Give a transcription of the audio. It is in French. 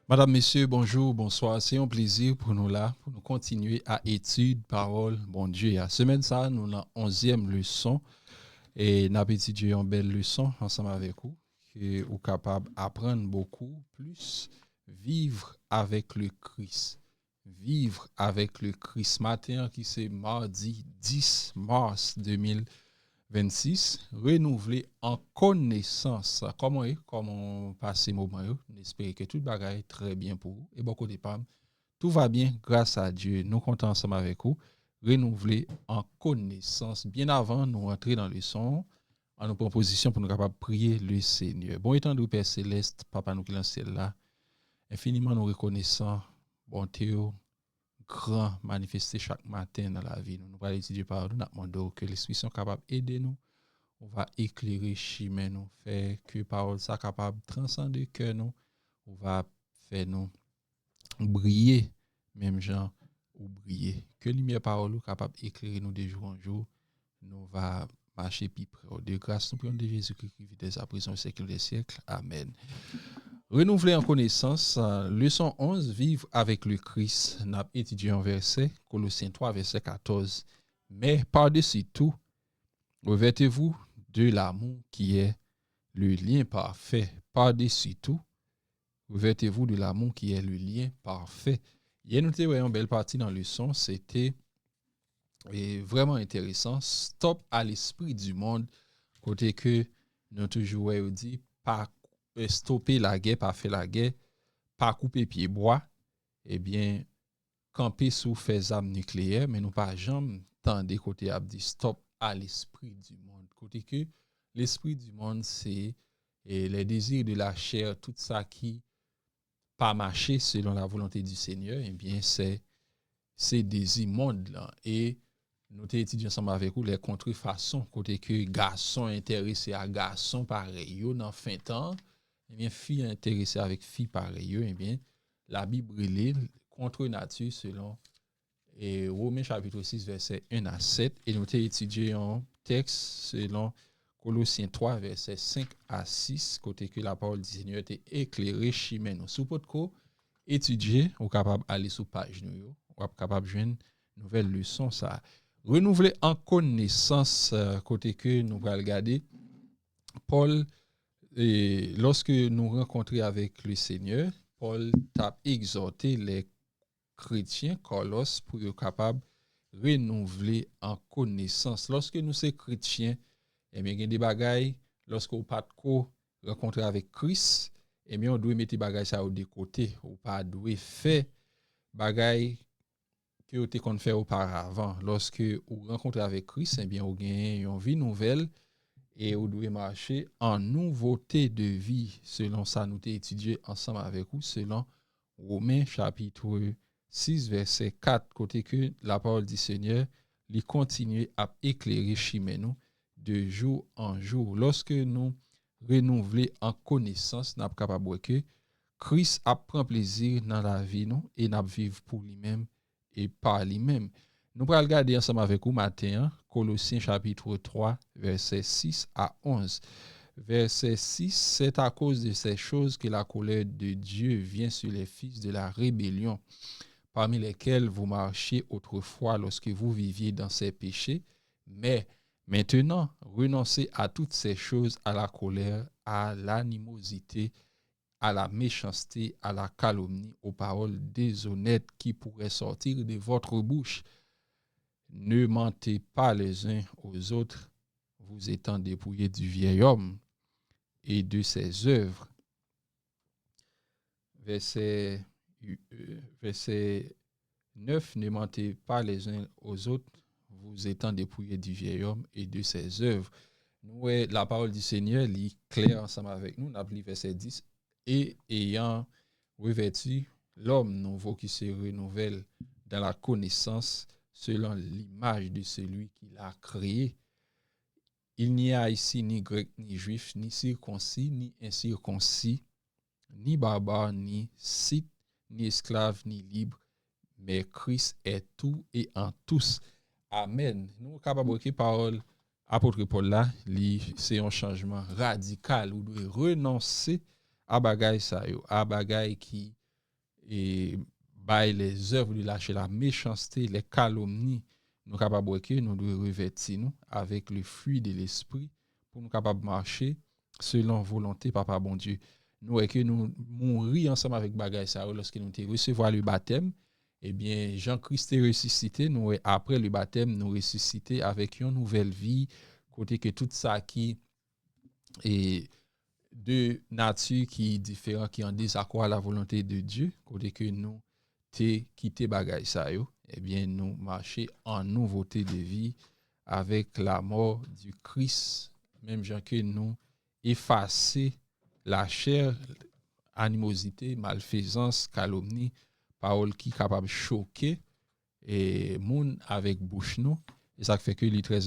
Madame, Messieurs, bonjour, bonsoir. C'est un plaisir pour nous là, pour nous continuer à étudier parole, bon Dieu. À semaine ça, nous avons 11e leçon et nous avons étudié une belle leçon ensemble avec vous, que vous capable d'apprendre beaucoup plus, vivre avec le Christ. Vivre avec le Christ. Matin, qui c'est mardi 10 mars 2026, renouveler en connaissance. Comment passer moment yo? J'espère que tout bagaille très bien pour vous et beaucoup de pam. Tout va bien grâce à Dieu. Nous comptons ensemble avec vous. Renouveler en connaissance. Bien avant nous rentrer dans le son, en nos propositions pour nous capables de prier le Seigneur. Bon étant de Père Céleste, Papa nous qui est dans le ciel là, infiniment nous reconnaissant, bonté, grand manifesté chaque matin dans la vie. Nous allons étudier par nous, nous demandons que l'Esprit soit capable d'aider nous. On va éclairer chemin nous, faire que parole soit capable de transcender cœur nous. On va faire nous briller, même gens ou briller. Que lumière parole capable d'éclairer nous de jour en jour. Nous va marcher plus près. De grâce, nous prions de Jésus-Christ qui vit dès à présent au siècle des siècles. Amen. Renouveler en connaissance, leçon 11, vivre avec le Christ. Nous avons étudié un verset, Colossiens 3, verset 14. Mais par-dessus tout, revêtez-vous de l'amour qui est le lien parfait. Par-dessus tout, revêtez-vous de l'amour qui est le lien parfait. Il y a une belle partie dans le leçon, c'était vraiment intéressant. Stop à l'esprit du monde, côté que nous toujours dit, pas stopper la guerre, pas faire la guerre, pas couper pied bois, eh bien, camper sous fait armes nucléaires, mais nous pas jamais tendre côté a dit stop à l'esprit du monde. Côté que l'esprit du monde, c'est les désirs de la chair, tout ça qui pas marché selon la volonté du Seigneur, eh bien, c'est ces désirs monde là. Et nous avons étudié ensemble avec vous les contrefaçons, côté que garçon intéressé à garçon pareil, dans fin temps, eh bien, fille intéressée avec fille pareil, eh bien, la Bible est contre nature selon Romains chapitre 6, verset 1 à 7. Et nous avons étudié un texte selon Colossiens 3, verset 5 à 6, côté que la parole du Seigneur était éclairée chemin. Nous sous quoi étudier, ou capable d'aller sur page nous, ou capable de joindre nouvelle leçon ça. Renouveler en connaissance, côté que nous allons regarder, Paul, lorsque nous rencontrons avec le Seigneur, Paul t'a exhorté les chrétiens, Colos, pour être capable de renouveler en connaissance. Lorsque nous sommes chrétiens, eh bien, il y a des bagailles, lorsque vous pas rencontrer avec Christ, eh bien, on doit mettre des bagailles ça de côté, ou pas doit faire bagailles que vous avez fait auparavant. Lorsque vous rencontrez avec Christ, eh bien, vous gagnez une vie nouvelle et vous devez marcher en nouveauté de vie. Selon ça, nous avons étudié ensemble avec vous, selon Romains chapitre 6, verset 4, côté que la parole du Seigneur, il continue à éclairer chez nous de jour en jour. Lorsque nous renouvelons en connaissance, nous sommes capables que Christ a pris plaisir dans la vie nous et nous vivons pour lui-même et par lui-même. Nous allons regarder ensemble avec vous matin, Colossiens chapitre 3, verset 6 à 11. Verset 6, c'est à cause de ces choses que la colère de Dieu vient sur les fils de la rébellion, parmi lesquels vous marchiez autrefois lorsque vous viviez dans ces péchés. Mais maintenant, renoncez à toutes ces choses, à la colère, à l'animosité, à la méchanceté, à la calomnie, aux paroles déshonnêtes qui pourraient sortir de votre bouche. Ne mentez pas les uns aux autres, vous étant dépouillés du vieil homme et de ses œuvres. Verset, verset 9, ne mentez pas les uns aux autres, vous étant dépouillés du vieil homme et de ses œuvres. Nous, la parole du Seigneur lit clair ensemble avec nous, on a pris verset 10, et ayant revêtu l'homme nouveau qui se renouvelle dans la connaissance selon l'image de celui qui l'a créé. Il n'y a ici ni grec, ni juif, ni circoncis, ni incirconcis, ni barbare, ni scythe, ni esclave, ni libre, mais Christ est tout et en tous. Amen. Nous sommes capables de parole apôtre Paul là, c'est un changement radical. Vous devez renoncer à bagaille ça yo, à bagaille qui et bail les œuvres de lâcher la méchanceté, les calomnies, nous capables que nous devons revêtir nous avec le fruit de l'esprit pour nous capables marcher selon volonté papa bon Dieu. Nous est que nous mourir ensemble avec bagaille ça lorsque nous recevoir le baptême. Eh bien, Jean-Christ est ressuscité, nous après le baptême, nous ressuscité avec une nouvelle vie, côté que tout ça qui est de nature qui est différent, qui est en désaccord à la volonté de Dieu, côté que nous t'es quitté bagaille ça yo, eh bien nous marcher en nouveauté de vie avec la mort du Christ, même gens que nous effacer la chair, animosité, malfaisance, calomnie, parole qui capable de choquer et moun avec bouche nous, et ça fait que il est très